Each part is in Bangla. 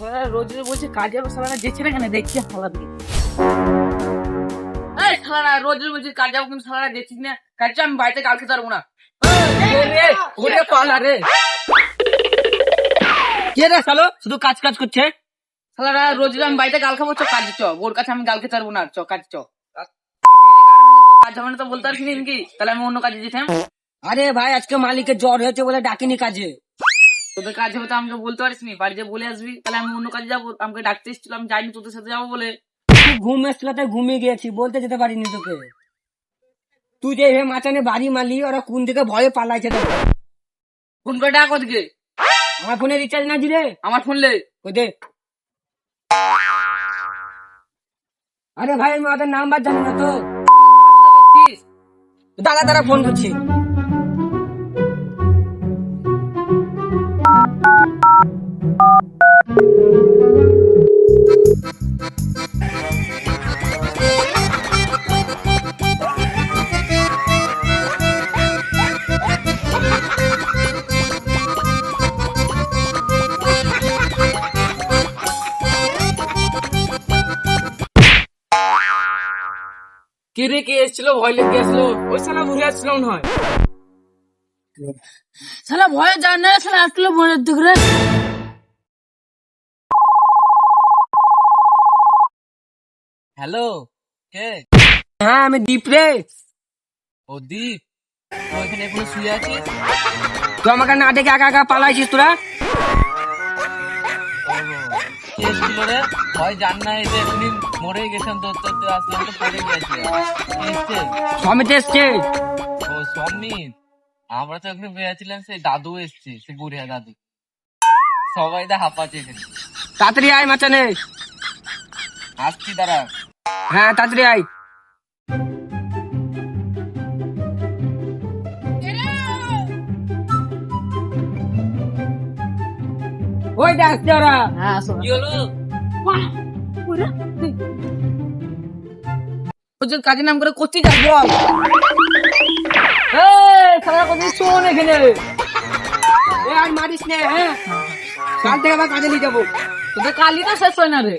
রোজ বলছে কাজ যাবো, সালারা যেছে না কেন দেখছি সালাদকে। এই সালারা রোজ বলছি কাজ যাবো, কিন্তু সালারা যেছিস না। কাজ আমি বাড়িতে কাল খেতে পারবো না। ওরে পালা রে, কে রে সালো শুধু কাজ কাজ করছে। সালারা রোজ আমি বাড়িতে গাল খাবো, চ কাজ চ। ওর কাছে আমি গাল খেতে পারবো না, চ কাজ চ। কাজ হবে না তো বলতে পারছি নাকি? তাহলে আমি অন্য কাজে যেতাম। আরে ভাই আজকে মালিকের জ্বর হয়েছে বলে ডাকিনি কাজে। তোদের কাজ হবে তো আমাকে বলতে পারিস নি, বাড়িতে বলে আসবি, তাহলে আমি অন্য কাজে যাবো। আমাকে ডাকতে এসেছিল, আমি যাইনি তোদের সাথে যাবো বলে। তুই ঘুম এসছিল তাই ঘুমিয়ে গিয়েছি, বলতে যেতে পারিনি তোকে। তুই যে হে মাচানে বাড়ি মারলি, ওরা কোন দিকে ভয়ে পালাইছে তোকে। ফোন করে ডাক ওদিকে। আমার ফোনে রিচার্জ না দিলে আমার ফোন লে। ওই দে। আরে ভাই আমি ওদের নাম্বার জানি না তো। দাদা তারা ফোন করছে। কে রে, কে এসেছিল? ভয় লেগে আসলো। ওই শালা ঘুরে আসছিল মনে হয়। শালা ভয়ে যায় না, শালা আসলো ভয়ের দিকে। হ্যালো, কে? হ্যাঁ আমি দীপ রে। ও দীপ, ওইখানে এখনো শুয়ে আছিস? তো আমাকে না ডেকে একা একা পালাইছিস তোরা। কে এসেছিল রে? ভয় জান না, এই যে এখনই মরে গেছিলাম, তোর তোর আসলাম তো পড়ে গেছে। কে এসছে? সমিত এসছে। ও সমিত, আমরা তো এখানে বেড়াচ্ছিলাম, সেই দাদু এসছে, সে বুড়িয়া দাদু। সবাই দা হাঁপাচ্ছে এখানে। তাড়াতাড়ি আয় মাচানে। আসছি দাঁড়া। হ্যাঁ তাড়াতাড়ি আয়। ওই দেখ ওরা। কি হলো? কাজের নাম করে করছিস যা বল। সারা কথা শোন এখানে। আর মারিস না, হ্যাঁ কাল থেকে আবার কাজে নিয়ে যাবো। তোদের কালই তো শেষ হয় না রে।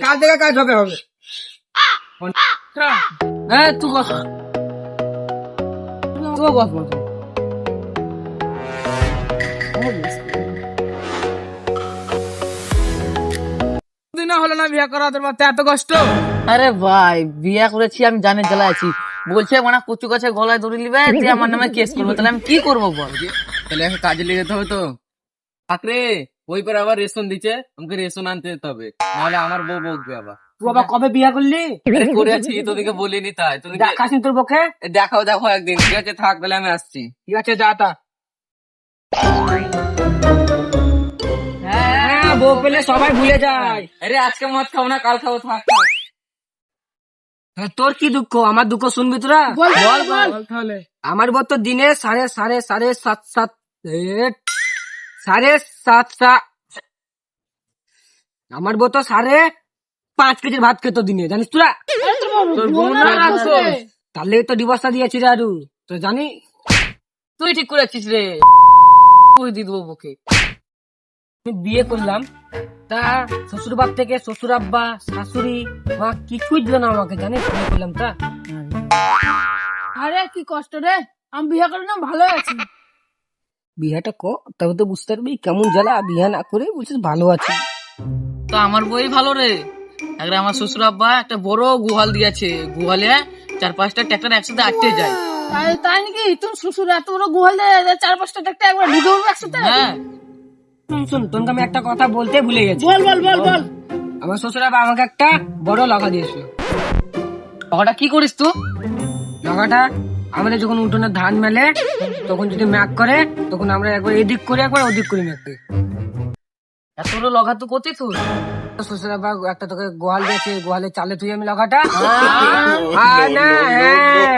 কাল থেকে কাজ হবে হবে। হ্যাঁ তুই বস, তুই বস বস। দিন হলো না বিয়ে করা, তোর মাথায় এত কষ্ট? আরে ভাই বিয়ে করেছি আমি, জানে জ্বালা আছি। বলছে মানে কচু গাছে গলায় দড়ি নিবে, তুই আমার নামে কেস করবো। তাহলে আমি কি করবো বল? তাহলে এখন কাজে লেগে যেতে হবে তো। থাকরে ওই পর আবার রেশন দিচ্ছে, আমাকে রেশন আনতে যেতে হবে, নাহলে আমার বউ বকবে আবার। তুই আবার কবে বিয়ে করলি? করেছি, তোদেরকে বলিনি তাই। তোদেরকে দেখাসনি তোর পক্ষে। দেখাও দেখো একদিন, ঠিক আছে? থাক, তাহলে আমি আসছি। ঠিক আছে যা তা। হ্যাঁ বউ পেলে সবাই ভুলে যায়। আরে আজকে মদ খাবো না, কাল খাবো, থাক। তোর কি দুঃখ, আমার দুঃখ শুনবি তোরা? বল বল তাহলে। আমার বর তো দিনে সাড়ে সাত আমার বউ তো 5.5 কেজির ভাত খেত দিনে, জানিস তোরা? তোর বোন রাখছো? তাহলে তো ডিভোর্সটা দিয়েছি রে আরু, তো জানি। তুই ঠিক করেছিস রে, তুই দিয়ে দেবো বকে। আমি বিয়ে করলাম, তা শ্বশুর বাপ থেকে শ্বশুর আব্বা শাশুড়ি মা কিছুই দিল না আমাকে, জানিস? বিয়ে করলাম তা। আরে কি কষ্ট রে, আমি বিয়ে করে না ভালো আছি। বিয়েটা তবে তো বুঝতে পারবি কেমন জ্বালা। বিয়ে না করে বলছিস ভালো আছি। তো আমার বই ভালো রে। একটা আমার শ্বশুর আব্বা একটা বড় গুহাল দিয়েছে, গুহালে 4-5টা ট্রাক্টর একসাথে আটকে যায়। তাই নাকি? তুমি শ্বশুর এত বড় গোহাল দেয়, 4-5টা ট্রাক্টর একবার ঢুকে উঠবে একসাথে? হ্যাঁ শোন তোকে আমি একটা কথা বলতে ভুলে গেছি। বল বল বল বল। আমার শ্বশুর আব্বা আমাকে একটা বড় লগা দিয়েছিল। ওটা কি করিস তুই? লগাটা আমাদের যখন উঠোনে ধান মেলে, তখন যদি ম্যাক করে, তখন আমরা একবার এদিক করে একবার ওদিক করি ম্যাককে। এত বড় লগা তুই করছিস তুই? শ্বশুর আব্বা একটা তোকে গোয়াল দিয়েছে, গোয়ালে চালে তুই আমি লগাটা। হ্যাঁ। না হ্যাঁ